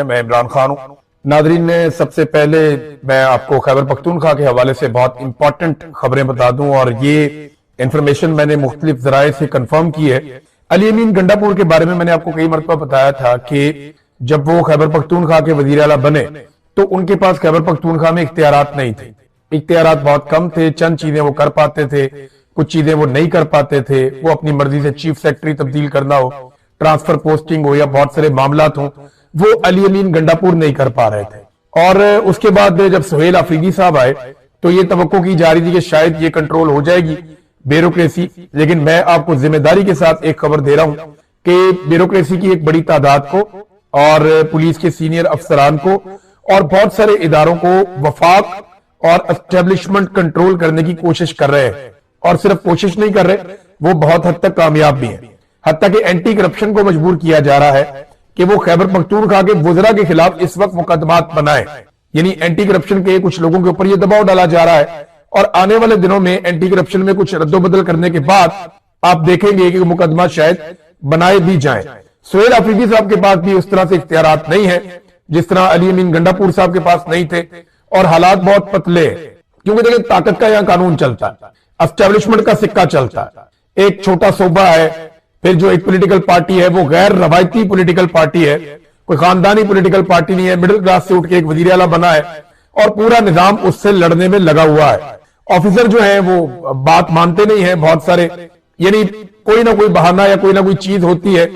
میں عمران خان ہوں۔ ناظرین نے سب سے پہلے میں آپ کو خیبر پختونخوا کے حوالے سے بہت امپورٹنٹ خبریں بتا دوں، اور یہ انفارمیشن میں نے مختلف ذرائع سے کنفرم کی ہے۔ علی امین گنڈا پور کے بارے میں نے آپ کو کئی مرتبہ بتایا تھا کہ جب وہ خیبر پختونخوا کے وزیر اعلیٰ بنے تو ان کے پاس خیبر پختونخوا میں اختیارات نہیں تھے، اختیارات بہت کم تھے، چند چیزیں وہ کر پاتے تھے، کچھ چیزیں وہ نہیں کر پاتے تھے۔ وہ اپنی مرضی سے چیف سیکرٹری تبدیل کرنا ہو، ٹرانسفر پوسٹنگ ہو، یا بہت سارے معاملات ہوں، وہ علی امین گنڈا پور نہیں کر پا رہے تھے۔ اور اس کے بعد جب سہیل آفریدی صاحب آئے تو یہ توقع کی جا رہی تھی کہ شاید یہ کنٹرول ہو جائے گی بیوروکریسی، لیکن میں آپ کو ذمہ داری کے ساتھ ایک خبر دے رہا ہوں کہ بیوروکریسی کی ایک بڑی تعداد کو اور پولیس کے سینئر افسران کو اور بہت سارے اداروں کو وفاق اور اسٹیبلشمنٹ کنٹرول کرنے کی کوشش کر رہے ہیں، اور صرف کوشش نہیں کر رہے، وہ بہت حد تک کامیاب بھی ہیں۔ حتیٰ کہ اینٹی کرپشن کو مجبور کیا جا رہا ہے کہ وہ خیبر پختونخوا کے وزراء کے خلاف اس وقت مقدمات بنائے، یعنی اینٹی کرپشن کے کچھ لوگوں کے اوپر یہ دباؤ ڈالا جا رہا ہے، اور آنے والے دنوں میں اینٹی کرپشن میں کچھ رد و بدل کرنے کے بعد آپ دیکھیں گے کہ مقدمات شاید بنائے بھی جائیں۔ سہیل آفریدی صاحب کے پاس بھی اس طرح سے اختیارات نہیں ہیں جس طرح علی امین گنڈا پور صاحب کے پاس نہیں تھے، اور حالات بہت پتلے ہیں، کیونکہ دیکھیں طاقت کا یہاں قانون چلتا ہے، اسٹیبلشمنٹ کا سکہ چلتا ہے۔ ایک چھوٹا صوبہ ہے، پھر جو ایک پولیٹیکل پارٹی ہے وہ غیر روایتی پولیٹیکل پارٹی ہے، کوئی خاندانی پولیٹیکل پارٹی نہیں ہے، مڈل کلاس سے اٹھ کے ایک وزیر اعلیٰ بنا ہے، اور پورا نظام اس سے لڑنے میں لگا ہوا ہے۔ آفیسر جو ہیں وہ بات مانتے نہیں ہیں بہت سارے، یعنی کوئی نہ کوئی بہانہ یا کوئی نہ کوئی چیز ہوتی ہے۔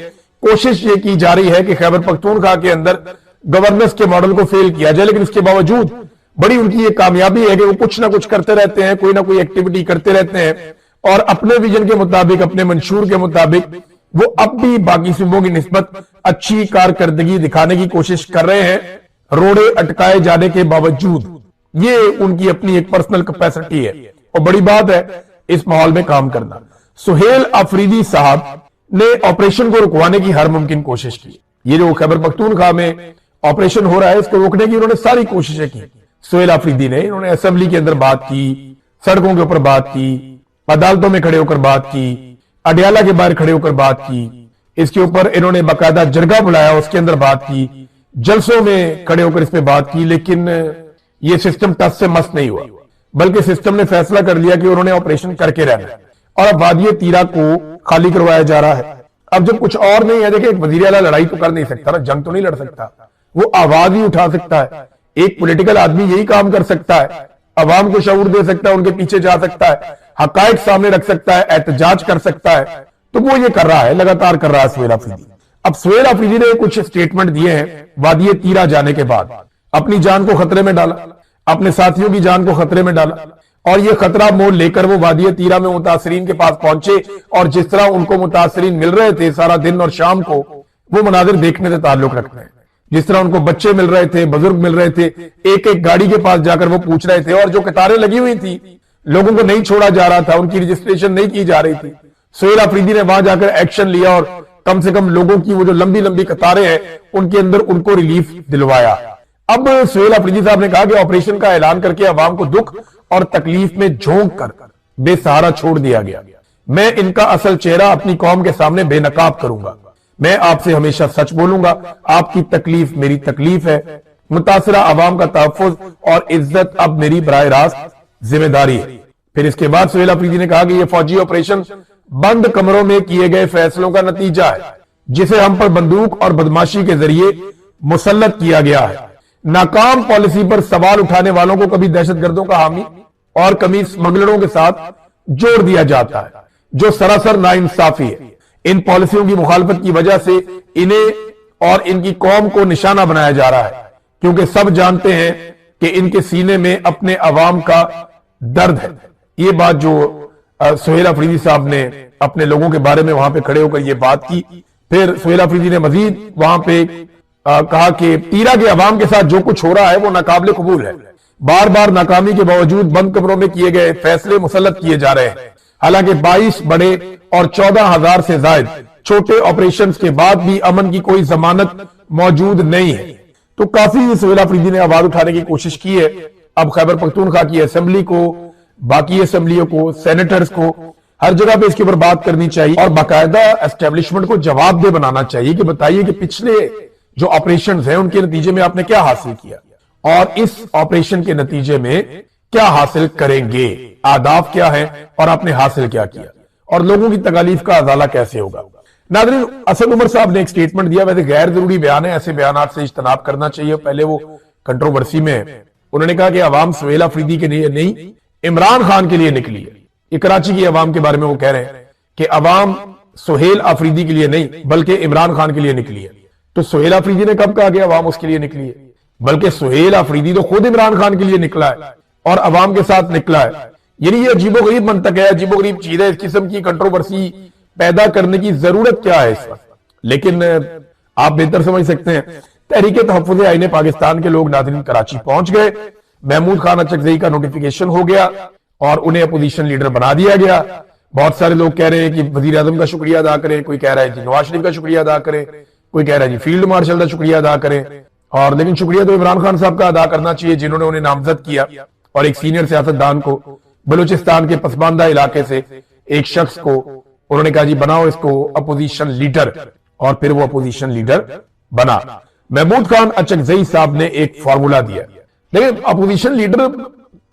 کوشش یہ کی جا رہی ہے کہ خیبر پختونخوا کے اندر گورننس کے ماڈل کو فیل کیا جائے، لیکن اس کے باوجود بڑی ان کی یہ کامیابی ہے کہ وہ کچھ نہ کچھ کرتے رہتے ہیں، کوئی نہ کوئی ایکٹیویٹی کرتے رہتے ہیں، اور اپنے ویژن کے مطابق، اپنے منشور کے مطابق وہ اب بھی باقی صوبوں کی نسبت اچھی کارکردگی دکھانے کی کوشش کر رہے ہیں، روڑے اٹکائے جانے کے باوجود۔ یہ ان کی اپنی ایک پرسنل کیپیسٹی ہے، اور بڑی بات ہے اس ماحول میں کام کرنا۔ سہیل آفریدی صاحب نے آپریشن کو رکوانے کی ہر ممکن کوشش کی۔ یہ جو خیبر پختونخوا میں آپریشن ہو رہا ہے اس کو روکنے کی انہوں نے ساری کوششیں کی۔ سہیل آفریدی نے انہوں نے اسمبلی کے اندر بات کی، سڑکوں کے اوپر بات کی، عدالتوں میں کھڑے ہو کر بات کی، اڈیالہ کے باہر کھڑے ہو کر بات کی، اس کے اوپر انہوں نے باقاعدہ جرگہ بلایا، اس کے اندر بات کی، جلسوں میں کھڑے ہو کر اس پہ بات کی، لیکن یہ سسٹم ٹس سے مس نہیں ہوا، بلکہ سسٹم نے فیصلہ کر لیا کہ انہوں نے آپریشن کر کے رہنا ہے، اور اب وادی تیرا کو خالی کروایا جا رہا ہے۔ اب جب کچھ اور نہیں ہے، دیکھیں ایک وزیر اعلیٰ لڑائی تو کر نہیں سکتا نا، جنگ تو نہیں لڑ سکتا، وہ آواز ہی اٹھا سکتا ہے۔ ایک پولیٹیکل آدمی یہی کام کر سکتا ہے، عوام کو شعور دے سکتا ہے، ان کے پیچھے جا سکتا ہے، حقائق سامنے رکھ سکتا ہے، احتجاج کر سکتا ہے، تو وہ یہ کر رہا ہے، لگاتار کر رہا ہے سہیل آفریدی۔ اب سہیل آفریدی نے کچھ سٹیٹمنٹ دیے ہیں وادی تیرا جانے کے بعد، اپنی جان کو خطرے میں ڈالا، اپنے ساتھیوں کی جان کو خطرے میں ڈالا، اور یہ خطرہ مول لے کر وہ وادی تیرا میں متاثرین کے پاس پہنچے، اور جس طرح ان کو متاثرین مل رہے تھے سارا دن اور شام کو، وہ مناظر دیکھنے سے تعلق رکھتے ہیں۔ جس طرح ان کو بچے مل رہے تھے، بزرگ مل رہے تھے، ایک ایک گاڑی کے پاس جا کر وہ پوچھ رہے تھے، اور جو قطاریں لگی ہوئی تھی لوگوں کو نہیں چھوڑا جا رہا تھا، ان کی رجسٹریشن نہیں کی جا رہی تھی، سہیل آفریدی نے وہاں جا کر ایکشن لیا، اور کم سے کم لوگوں کی وہ جو لمبی لمبی قطاریں ہیں ان کے اندر ان کو ریلیف دلوایا۔ اب سہیل آفریدی صاحب نے کہا کہ آپریشن کا اعلان کر کے عوام کو دکھ اور تکلیف میں جھونک کر بے سہارا چھوڑ دیا گیا۔ میں ان کا اصل چہرہ اپنی قوم کے سامنے بے نقاب کروں گا، میں آپ سے ہمیشہ سچ بولوں گا، آپ کی تکلیف میری تکلیف ہے، متاثرہ عوام کا تحفظ اور عزت اب میری براہ راست ذمہ داری ہے۔ پھر اس کے بعد سہیل آفریدی نے کہا کہ یہ فوجی آپریشن بند کمروں میں کیے گئے فیصلوں کا نتیجہ ہے، جسے ہم پر بندوق اور بدماشی کے ذریعے مسلط کیا گیا ہے۔ ناکام پالیسی پر سوال اٹھانے والوں کو کبھی دہشت گردوں کا حامی اور کبھی اسمگلروں کے ساتھ جوڑ دیا جاتا ہے، جو سراسر ناانصافی ہے۔ ان پالیسیوں کی مخالفت کی وجہ سے انہیں اور ان کی قوم کو نشانہ بنایا جا رہا ہے، کیونکہ سب جانتے ہیں کہ ان کے سینے میں اپنے عوام کا درد ہے۔ یہ بات جو سہیل آفریدی صاحب نے اپنے لوگوں کے بارے میں وہاں پہ کھڑے ہو کر یہ بات کی۔ پھر سہیل آفریدی نے مزید وہاں پہ کہا کہ تیرا کے عوام کے ساتھ جو کچھ ہو رہا ہے وہ ناقابل قبول ہے، بار بار ناکامی کے باوجود بند کمروں میں کیے گئے فیصلے مسلط کیے جا رہے ہیں، حالانکہ 22 بڑے اور 14,000 سے زائد چھوٹے آپریشنز کے بعد بھی امن کی کوئی ضمانت موجود نہیں ہے۔ تو کافی سہیل آفریدی نے آواز اٹھانے کی کوشش کی ہے۔ اب خیبر پختونخوا کی اسمبلی کو، باقی اسمبلیوں کو، سینیٹرز کو، ہر جگہ پہ اس کے اوپر بات کرنی چاہیے، اور باقاعدہ اسٹیبلشمنٹ کو جواب دہ بنانا چاہیے کہ بتائیے کہ پچھلے جو ऑपरेशंस हैं उनके नतीजे में आपने क्या हासिल किया और इस ऑपरेशन के नतीजे में क्या हासिल करेंगे, आदाफ क्या है और आपने हासिल क्या किया और लोगों की तकालीफ का अजाला कैसे होगा। नाज़रीन, असद उमर साहब ने एक स्टेटमेंट दिया, वैसे गैर जरूरी बयान है, ऐसे बयान से इज्तनाब करना चाहिए। पहले वो कंट्रोवर्सी में उन्होंने कहा कि अवाम सुहेल अफरीदी के लिए नहीं, इमरान खान के लिए निकली है। ये कराची की अवाम के बारे में वो कह रहे हैं कि अवाम सुहेल अफरीदी के लिए नहीं बल्कि इमरान खान के लिए निकली है। तो सुहेल अफरीदी ने कब कहा कि अवाम उसके लिए निकली है? बल्कि सुहेल अफरीदी तो खुद इमरान खान के लिए निकला है और अवाम के साथ निकला है। यानी ये अजीबोगरीब मंतक है, अजीबोगरीब चीज है। इस किस्म की कंट्रोवर्सी पैदा करने की जरूरत क्या है इस वक्त? लेकिन आप बेहतर समझ सकते हैं, तहरीक तहफ़्फ़ुज़ आईन पाकिस्तान के लोग नाज़रीन कराची पहुंच गए, महमूद खान अचकज़ई का नोटिफिकेशन हो गया और उन्हें अपोजिशन लीडर बना दिया गया। बहुत सारे लोग कह रहे हैं कि वजीर आजम का शुक्रिया अदा करें, कोई कह रहा है कि नवाज शरीफ का शुक्रिया अदा करें, कोई कह रहा है जी फील्ड मार्शल का शुक्रिया अदा करें। और लेकिन शुक्रिया तो इमरान खान साहब का अदा करना चाहिए जिन्होंने उन्हें नामजद किया और एक सीनियर सियासतदान को बलूचिस्तान के पसमानदा इलाके से एक शख्स को उन्होंने कहा जी बनाओ इसको अपोजिशन लीडर, और फिर वो अपोजिशन लीडर बना। महमूद खान अचकज़ई साहब ने एक फॉर्मूला दिया, लेकिन अपोजिशन लीडर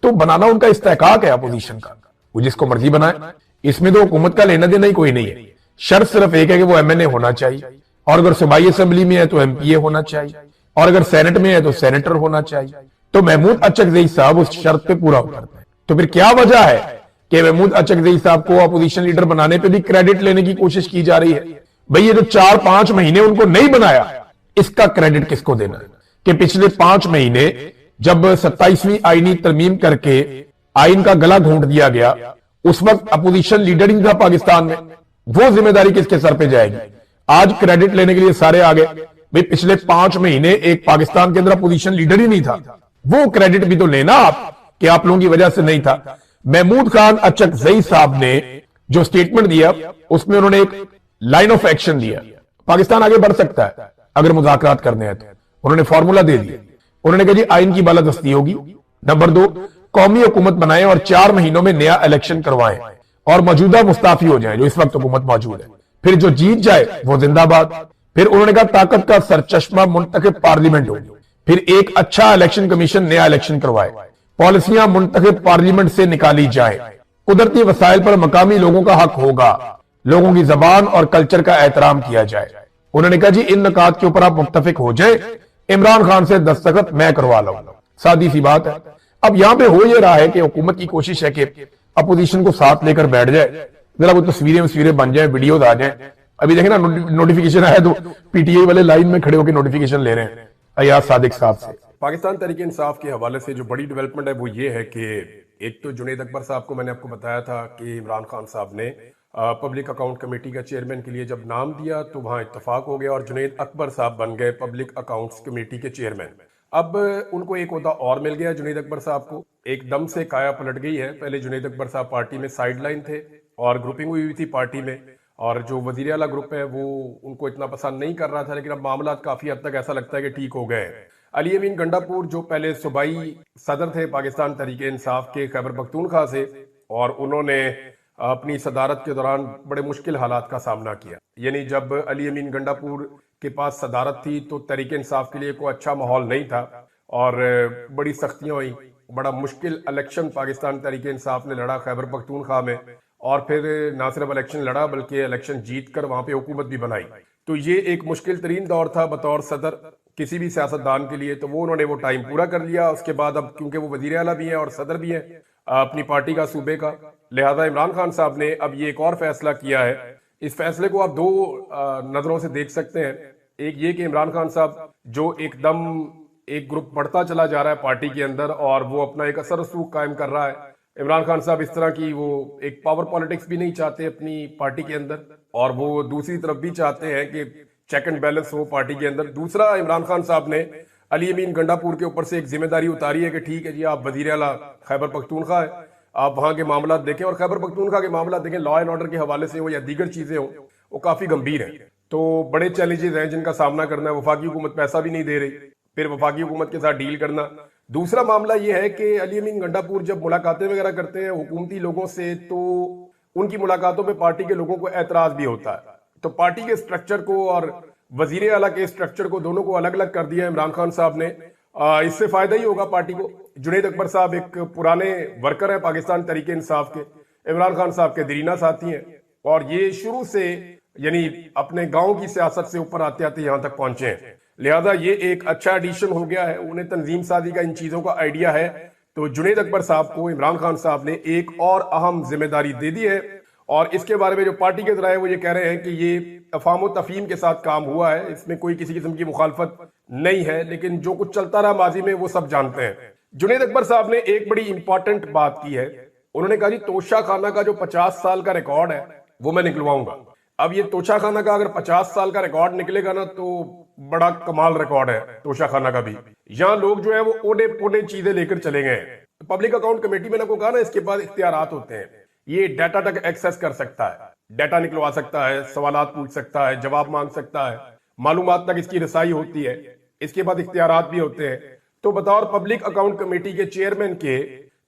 तो बनाना उनका इस्तेहकाक है अपोजिशन का, वो जिसको मर्जी बनाए, इसमें तो हुकूमत का लेना देना ही कोई नहीं है। शर्त सिर्फ एक है कि वो एमएनए होना चाहिए, और अगर सूबाई असेंबली में है तो एमपीए होना चाहिए, और अगर सेनेट में है तो सेनेटर होना चाहिए। तो महमूद अचकज़ई साहब उस शर्त पे पूरा उतरते हैं। तो फिर क्या वजह है कि महमूद अचकज़ई साहब को अपोजिशन लीडर बनाने पे भी क्रेडिट लेने की कोशिश की जा रही है? भाई ये जो 4-5 महीने उनको नहीं बनाया, इसका क्रेडिट किसको देना है? कि पिछले 5 महीने जब 27वीं आईनी तरमीम करके आइन का गला घोंट दिया गया, उस वक्त अपोजिशन लीडर ही था पाकिस्तान में, वो जिम्मेदारी किसके सर पे जाएगी? आज क्रेडिट लेने के लिए सारे आ गए, भाई पिछले 5 महीने एक पाकिस्तान के अंदर अपोजिशन लीडर ही नहीं था, वो क्रेडिट भी तो लेना आप कि आप लोगों की वजह से नहीं था। महमूद खान अचकज़ई साहब ने जो स्टेटमेंट दिया उसमें उन्होंने एक लाइन ऑफ एक्शन दिया, पाकिस्तान आगे बढ़ सकता है अगर मुज़ाकरात करने हैं तो। उन्होंने फॉर्मूला दे दिया, उन्होंने कहा जी आइन की बालादस्ती होगी, नंबर 2 कौमी हुकूमत बनाएं और 4 महीनों में नया इलेक्शन करवाएं और मौजूदा मुस्ताफी हो जाए जो इस वक्त हुकूमत मौजूद है, फिर जो जीत जाए वो जिंदाबाद। फिर उन्होंने कहा ताकत का सरचश्मा मुंतखब पार्लियामेंट होगी, फिर एक अच्छा इलेक्शन कमीशन नया इलेक्शन करवाए, पॉलिसियां मुंतखब पार्लियामेंट से निकाली जाए, कुदरती वसाइल पर मकामी लोगों का हक होगा, लोगों की जबान और कल्चर का एहतराम किया जाए। उन्होंने कहा जी इन नकात के ऊपर आप मुत्तफिक हो जाए, इमरान खान से दस्तखत मैं करवा लूंगा। सादी सी बात है। अब यहां पे हो ये रहा है कि हुकूमत की कोशिश है कि अपोजिशन को साथ लेकर बैठ जाए, जरा वो तस्वीरें बन जाए, वीडियोज आ जाए। अभी देखे ना नोटिफिकेशन आया तो पीटीआई वाले लाइन में खड़े होकर नोटिफिकेशन ले रहे हैं अयाज सादिक साहब से। पाकिस्तान तहरीक इंसाफ के हवाले से जो बड़ी डेवलपमेंट है वो ये है कि एक तो जुनैद अकबर साहब को मैंने आपको बताया था कि इमरान खान साहब ने पब्लिक अकाउंट कमेटी का चेयरमैन के लिए जब नाम दिया तो वहाँ इत्तफाक हो गया और जुनैद अकबर साहब बन गए पब्लिक अकाउंट्स कमेटी के चेयरमैन। अब उनको एक ओहदा और मिल गया जुनैद अकबर साहब को, एकदम से काया पलट गई है। पहले जुनैद अकबर साहब पार्टी में साइडलाइन थे और ग्रुपिंग हुई थी पार्टी में, और जो वजीर आला ग्रुप है वो उनको इतना पसंद नहीं कर रहा था, लेकिन अब मामला काफी हद तक ऐसा लगता है कि ठीक हो गए। अली अमीन गंडापुर जो पहले सूबाई सदर थे पाकिस्तान तहरीक इंसाफ के खैबर पख्तूनख्वा से, और उन्होंने अपनी सदारत के दौरान बड़े मुश्किल हालात का सामना किया। यानी जब अली अमीन गंडापुर के पास सदारत थी तो तहरीक इंसाफ के लिए कोई अच्छा माहौल नहीं था और बड़ी सख्तियां हुई, बड़ा मुश्किल इलेक्शन पाकिस्तान तहरीक इंसाफ ने लड़ा खैबर पख्तूनख्वा में, और फिर ना सिर्फ इलेक्शन लड़ा बल्कि इलेक्शन जीत कर वहां पे हुकूमत भी बनाई। तो ये एक मुश्किल तरीन दौर था बतौर सदर किसी भी सियासतदान के लिए, तो वो उन्होंने वो टाइम पूरा कर लिया। उसके बाद अब क्योंकि वो वजीर आला भी हैं और सदर भी हैं अपनी पार्टी का सूबे का, लिहाजा इमरान खान साहब ने अब ये एक और फैसला किया है। इस फैसले को आप दो नजरों से देख सकते हैं। एक ये कि इमरान खान साहब जो एकदम एक ग्रुप बढ़ता चला जा रहा है पार्टी के अंदर और वो अपना एक असर रसूख कायम कर रहा है। इमरान खान साहब इस तरह की वो एक पावर पॉलिटिक्स भी नहीं चाहते अपनी पार्टी के अंदर, और वो दूसरी तरफ भी चाहते हैं कि चेक एंड बैलेंस हो पार्टी के अंदर। दूसरा, इमरान खान साहब ने अली अमीन गंडापुर के ऊपर से एक जिम्मेदारी उतारी है कि ठीक है जी आप वजीर आला खैबर पख्तूनख्वा है, आप वहां के मामला देखें, और खैबर पख्तूनख्वा के मामला देखें लॉ एंड ऑर्डर के हवाले से हो या दीगर चीजें हो, वो काफी गंभीर है। तो बड़े चैलेंजेस हैं जिनका सामना करना है। वफाकी हुकूमत पैसा भी नहीं दे रही, फिर वफाकी हुकूमत के साथ डील करना। दूसरा मामला यह है कि अली अमीन गंडापुर जब मुलाकातें वगैरह करते हैं हुकूमती लोगों से, तो उनकी मुलाकातों पे पार्टी के लोगों को एतराज भी होता है। तो पार्टी के स्ट्रक्चर को और वजीर आला के स्ट्रक्चर को दोनों को अलग अलग कर दिया इमरान खान साहब ने। इससे फायदा ही होगा पार्टी को। जुनैद अकबर साहब एक पुराने वर्कर हैं पाकिस्तान तरीके इंसाफ के, इमरान खान साहब के दरीना साथी हैं, और ये शुरू से यानी अपने गांव की सियासत से ऊपर आते आते यहां तक पहुंचे हैं। लिहाजा ये एक अच्छा एडिशन हो गया है। उन्हें तंजीम साजी का इन चीजों का आइडिया है, तो जुनैद अकबर साहब को इमरान खान साहब ने एक और अहम जिम्मेदारी दे दी है। और इसके बारे में जो पार्टी के जराए वो ये कह रहे हैं कि ये अफाम तफहीम के साथ काम हुआ है, इसमें कोई किसी किस्म की मुखालफत नहीं है, लेकिन जो कुछ चलता रहा माजी में वो सब जानते हैं। जुनैद अकबर साहब ने एक बड़ी इंपॉर्टेंट बात की है। उन्होंने कहा जी तोशा खाना का जो 50 साल का रिकॉर्ड है वो मैं निकलवाऊंगा। अब ये तोशा खाना का अगर 50 साल का रिकॉर्ड निकलेगा ना तो बड़ा कमाल रिकॉर्ड है तोशा खाना का भी। यहाँ लोग जो है वो ओने पोने चीजें लेकर चले गए। पब्लिक अकाउंट कमेटी में आपको कहा ना, इसके बाद इख्तियारात होते हैं। ये डाटा तक एक्सेस कर सकता है, डाटा निकलवा सकता है, सवालात पूछ सकता है, जवाब मांग सकता है, मालूमात तक इसकी रसाई होती है। इसके बाद इख्तियारात भी होते हैं। तो बतौर पब्लिक अकाउंट कमेटी के चेयरमैन के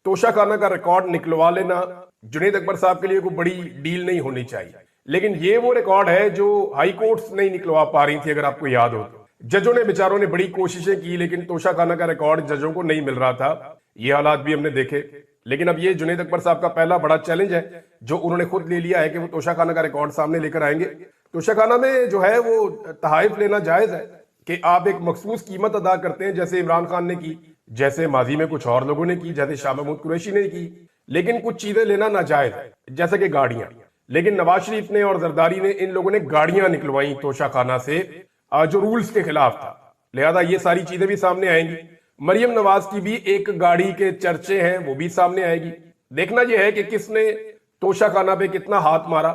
तोशा खाना का रिकॉर्ड निकलवा लेना जुनैद अकबर साहब के लिए कोई बड़ी डील नहीं होनी चाहिए। लेकिन ये वो रिकॉर्ड है जो हाई कोर्ट्स नहीं निकलवा पा रही थी, अगर आपको याद हो तो। जजों ने बेचारों ने बड़ी कोशिशें की, लेकिन तोशा खाना का रिकॉर्ड जजों को नहीं मिल रहा था। ये हालात भी हमने देखे। लेकिन अब ये जुनैद अकबर साहब का पहला बड़ा चैलेंज है जो उन्होंने खुद ले लिया है कि वो तोशा खाना का रिकॉर्ड सामने लेकर आएंगे। तोशा खाना में जो है वो तहाइफ लेना जायज है कि आप एक मखसूस कीमत अदा करते हैं, जैसे इमरान खान ने की, जैसे माजी में कुछ और लोगों ने की, जैसे शाह महमूद कुरैशी ने की। लेकिन कुछ चीजें लेना नाजायज है, जैसे कि गाड़ियां। लेकिन नवाज शरीफ ने और जरदारी ने इन लोगों ने गाड़ियां निकलवाई तोशा खाना से, जो रूल्स के खिलाफ था। लिहाजा ये सारी चीजें भी सामने आएंगी। मरियम नवाज की भी एक गाड़ी के चर्चे हैं, वो भी सामने आएगी। देखना यह है कि किसने तोशा खाना पे कितना हाथ मारा।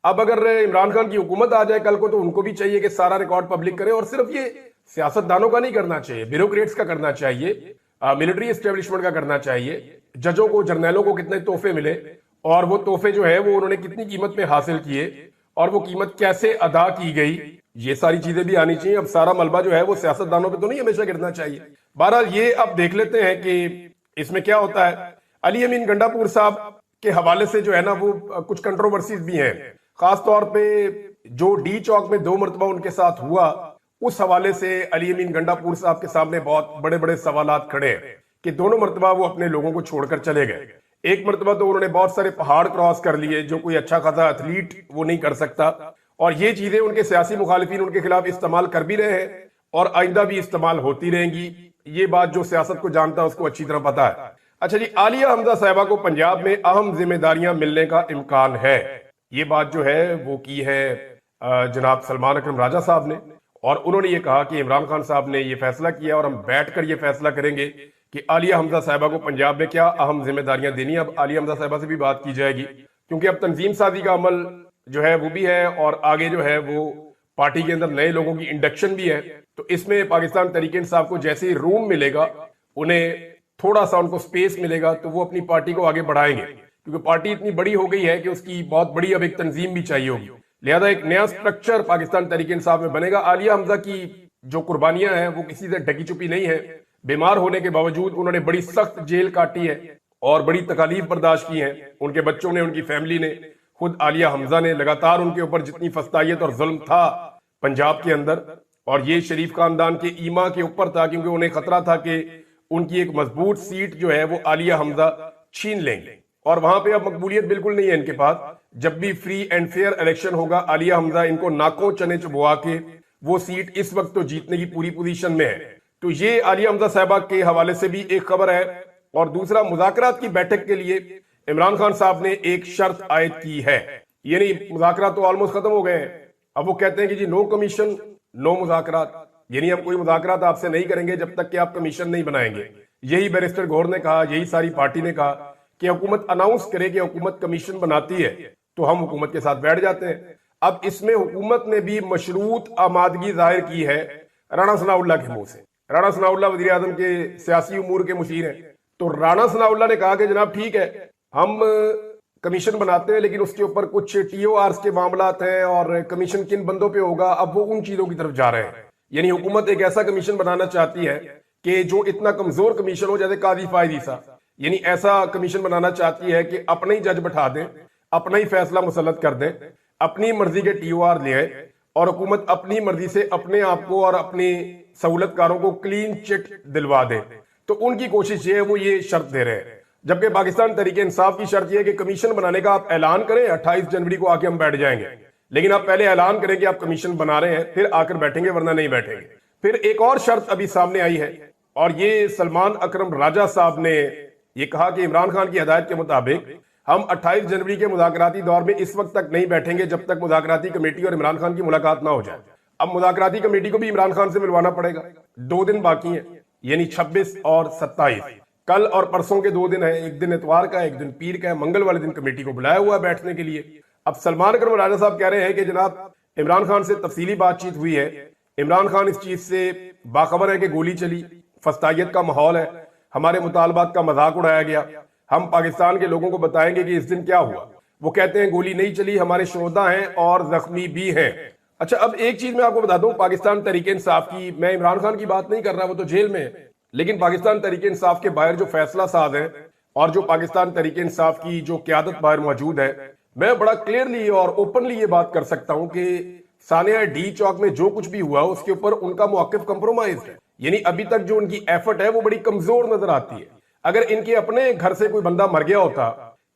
अब अगर इमरान खान की हुकूमत आ जाए कल को, तो उनको भी चाहिए कि सारा रिकॉर्ड पब्लिक करे। और सिर्फ ये सियासतदानों का नहीं करना चाहिए, ब्यूरोक्रेट्स का करना चाहिए, मिलिट्री एस्टेब्लिशमेंट का करना चाहिए। जजों को, जर्नैलों को कितने तोहफे मिले, और वो तोहफे जो है वो उन्होंने कितनी कीमत में हासिल किए, और वो कीमत कैसे अदा की गई, ये सारी चीजें भी आनी चाहिए। अब सारा मलबा जो है वो सियासतदानों पे तो नहीं हमेशा गिरना चाहिए। बहरहाल ये अब देख लेते हैं कि इसमें क्या होता है। अली अमीन गंडापुर साहब के हवाले से जो है ना वो कुछ कंट्रोवर्सीज भी हैं। खास तौर पे जो डी चौक में 2 मरतबा उनके साथ हुआ, उस हवाले से अली अमीन गंडापुर साहब के सामने बहुत बड़े बड़े सवालात खड़े हैं कि दोनों मरतबा वो अपने लोगों को छोड़कर चले गए। एक मरतबा तो उन्होंने बहुत सारे पहाड़ क्रॉस कर लिए, जो कोई अच्छा खासा एथलीट वो नहीं कर सकता। और ये चीजें उनके सियासी मुखालिफिन उनके खिलाफ इस्तेमाल कर भी रहे हैं, और आइंदा भी इस्तेमाल होती रहेंगी। ये बात जो सियासत को जानता है उसको अच्छी तरह पता है। अच्छा जी, आलिया हमजा साहिबा को पंजाब में अहम जिम्मेदारियां मिलने का इम्कान है। ये बात जो है वो की है जनाब सलमान अकरम राजा साहब ने, और उन्होंने ये कहा कि इमरान खान साहब ने ये फैसला किया और हम बैठकर ये फैसला करेंगे कि आलिया हमजा साहिबा को पंजाब में क्या अहम जिम्मेदारियां देनी है। अब आलिया हमजा साहिबा से भी बात की जाएगी, क्योंकि अब तंजीम साजी का अमल जो है वो भी है, और आगे जो है वो पार्टी के अंदर नए लोगों की इंडक्शन भी है। तो इसमें पाकिस्तान तरीके इंसाफ को जैसे ही रूम मिलेगा, उन्हें थोड़ा सा उनको स्पेस मिलेगा, तो वो अपनी पार्टी को आगे बढ़ाएंगे। क्योंकि पार्टी इतनी बड़ी हो गई है कि उसकी बहुत बड़ी अब एक तंजीम भी चाहिए होगी। लिहाजा एक नया स्ट्रक्चर पाकिस्तान तरीके इंसाफ में बनेगा। आलिया हमजा की जो कुर्बानियां हैं वो किसी से ढकी छुपी नहीं है। बीमार होने के बावजूद उन्होंने बड़ी सख्त जेल काटी है और बड़ी तकालीफ बर्दाश्त की है। उनके बच्चों ने, उनकी फैमिली ने, खुद आलिया हमजा ने लगातार उनके ऊपर जितनी फस्तायत और जुल्म था पंजाब के अंदर, और ये शरीफ खानदान के ईमा के ऊपर था, क्योंकि उन्हें खतरा था कि उनकी एक मजबूत सीट जो है वो आलिया हमजा छीन लेंगे। और वहां पे अब मकबूलियत बिल्कुल नहीं है इनके पास। जब भी फ्री एंड फेयर इलेक्शन होगा, आलिया हमजा इनको नाकों चने चुबवा के वो सीट इस वक्त तो जीतने की पूरी पोजीशन में है। तो ये आलिया हमजा साहिबा के हवाले से भी एक खबर है। और दूसरा, मुज़ाकरात की बैठक के लिए इमरान खान साहब ने एक शर्त आयद की है। यानी मुज़ाकरात तो ऑलमोस्ट खत्म हो गए हैं। अब वो कहते हैं कि जी नो कमीशन नो मुज़ाकरात, यानी हम कोई मुज़ाकरात आपसे नहीं करेंगे जब तक कि आप कमीशन नहीं बनाएंगे। यही बैरिस्टर गौहर ने कहा, यही सारी पार्टी ने कहा कि हुकूमत अनाउंस करे कि हुकूमत कमीशन बनाती है तो हम हुकूमत के साथ बैठ जाते हैं। अब इसमें हुकूमत ने भी मशरूत आमादगी जाहिर की है राणा सनाउल्लाह के मुंह से। राणा सनाउल्लाह वज़ीर आज़म के सियासी उमूर के मुशीर हैं। तो राणा सनाउल्लाह ने कहा कि जनाब ठीक है, हम कमीशन बनाते हैं, लेकिन उसके ऊपर कुछ TORs के मामलात हैं और कमीशन किन बंदों पे होगा, अब वो उन चीजों की तरफ जा रहे हैं। यानी हुकूमत एक ऐसा कमीशन बनाना चाहती है कि जो इतना कमजोर कमीशन हो, जैसे काजी फायद ईसा, यानी ऐसा कमीशन बनाना चाहती है कि अपने ही जज बैठा दें, अपना ही फैसला मुसल्लत कर दें, अपनी मर्जी के TOR ले आए اور حکومت اپنی مرضی سے اپنے آپ کو اور اپنی سہولت کاروں کو کلین چٹ دلوا دے، تو ان کی کوشش یہ ہے، وہ یہ شرط دے رہے ہیں۔ جبکہ پاکستان تحریک انصاف کی شرط یہ ہے کہ کمیشن بنانے کا آپ اعلان کریں، 28 جنوری کو آ کے ہم بیٹھ جائیں گے، لیکن آپ پہلے اعلان کریں کہ آپ کمیشن بنا رہے ہیں، پھر آ کر بیٹھیں گے، ورنہ نہیں بیٹھیں گے۔ پھر ایک اور شرط ابھی سامنے آئی ہے، اور یہ سلمان اکرم راجہ صاحب نے یہ کہا کہ عمران خان کی ہدایت کے مطابق ہم 28 جنوری کے مذاکراتی دور میں اس وقت تک نہیں بیٹھیں گے جب تک مذاکراتی کمیٹی اور عمران خان کی ملاقات نہ ہو جائے۔ اب مذاکراتی کمیٹی کو بھی عمران خان سے ملوانا پڑے گا، 2 دن باقی ہیں، یعنی 26 اور 27، کل اور پرسوں کے 2 دن ہیں، ایک دن اتوار کا، ایک دن پیر کا ہے، منگل والے دن کمیٹی کو بلایا ہوا ہے بیٹھنے کے لیے۔ اب سلمان اکرم راجہ صاحب کہہ رہے ہیں کہ جناب عمران خان سے تفصیلی بات چیت ہوئی ہے، عمران خان اس چیز سے باخبر ہے کہ گولی چلی، فسطائیت کا ماحول ہے، ہمارے مطالبات کا مذاق اڑایا گیا، ہم پاکستان کے لوگوں کو بتائیں گے کہ اس دن کیا ہوا۔ وہ کہتے ہیں گولی نہیں چلی، ہمارے شہداء ہیں اور زخمی بھی ہیں۔ اچھا، اب ایک چیز میں آپ کو بتا دوں، پاکستان تحریک انصاف کی، میں عمران خان کی بات نہیں کر رہا، وہ تو جیل میں ہے، لیکن پاکستان تحریک انصاف کے باہر جو فیصلہ ساز ہیں اور جو پاکستان تحریک انصاف کی جو قیادت باہر موجود ہے، میں بڑا کلیئرلی اور اوپنلی یہ بات کر سکتا ہوں کہ ثانیہ ڈی چوک میں جو کچھ بھی ہوا اس کے اوپر ان کا موقف کمپرومائز ہے، یعنی ابھی تک جو ان کی ایفرٹ ہے وہ بڑی کمزور نظر آتی ہے۔ اگر ان کے اپنے گھر سے کوئی بندہ مر گیا ہوتا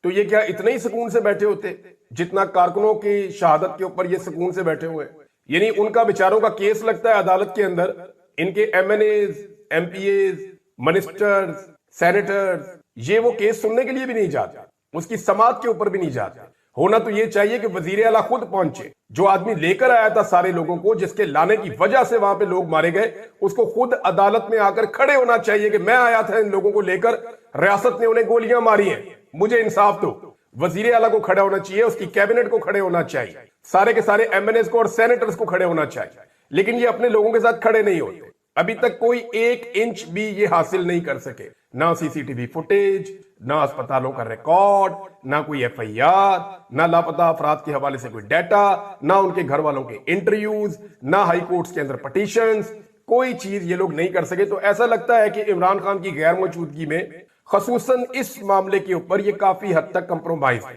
تو یہ کیا اتنے ہی سکون سے بیٹھے ہوتے جتنا کارکنوں کی شہادت کے اوپر یہ سکون سے بیٹھے ہوئے ہیں؟ یعنی ان کا بیچاروں کا کیس لگتا ہے عدالت کے اندر، ان کے M N As, M P As, ministers, senators, یہ وہ کیس سننے کے لیے بھی نہیں جاتے، اس کی سماعت کے اوپر بھی نہیں جاتے۔ ہونا تو یہ چاہیے کہ وزیر اعلیٰ خود پہنچے، جو آدمی لے کر آیا تھا سارے لوگوں کو، جس کے لانے کی وجہ سے وہاں پہ لوگ مارے گئے، اس کو خود عدالت میں آ کر کھڑے ہونا چاہیے کہ میں آیا تھا ان لوگوں کو لے کر، ریاست نے انہیں گولیاں ماری ہیں، مجھے انصاف دو۔ وزیر اعلیٰ کو کھڑا ہونا چاہیے، اس کی کیبنٹ کو کھڑے ہونا چاہیے، سارے کے سارے ایم این ایز کو اور سینیٹرز کو کھڑے ہونا چاہیے، لیکن یہ اپنے لوگوں کے ساتھ کھڑے نہیں ہوتے۔ ابھی تک کوئی 1 انچ بھی یہ حاصل نہیں کر سکے، نہ سی سی ٹی وی فوٹیج، نہ اسپتالوں کا ریکارڈ، نہ کوئی ایف آئی آر، نہ لاپتہ افراد کے حوالے سے کوئی ڈیٹا، نہ ان کے گھر والوں کے انٹرویوز، نہ ہائی کورٹس کے اندر پٹیشنز، کوئی چیز یہ لوگ نہیں کر سکے۔ تو ایسا لگتا ہے کہ عمران خان کی غیر موجودگی میں خصوصاً اس معاملے کے اوپر یہ کافی حد تک کمپرومائز ہے۔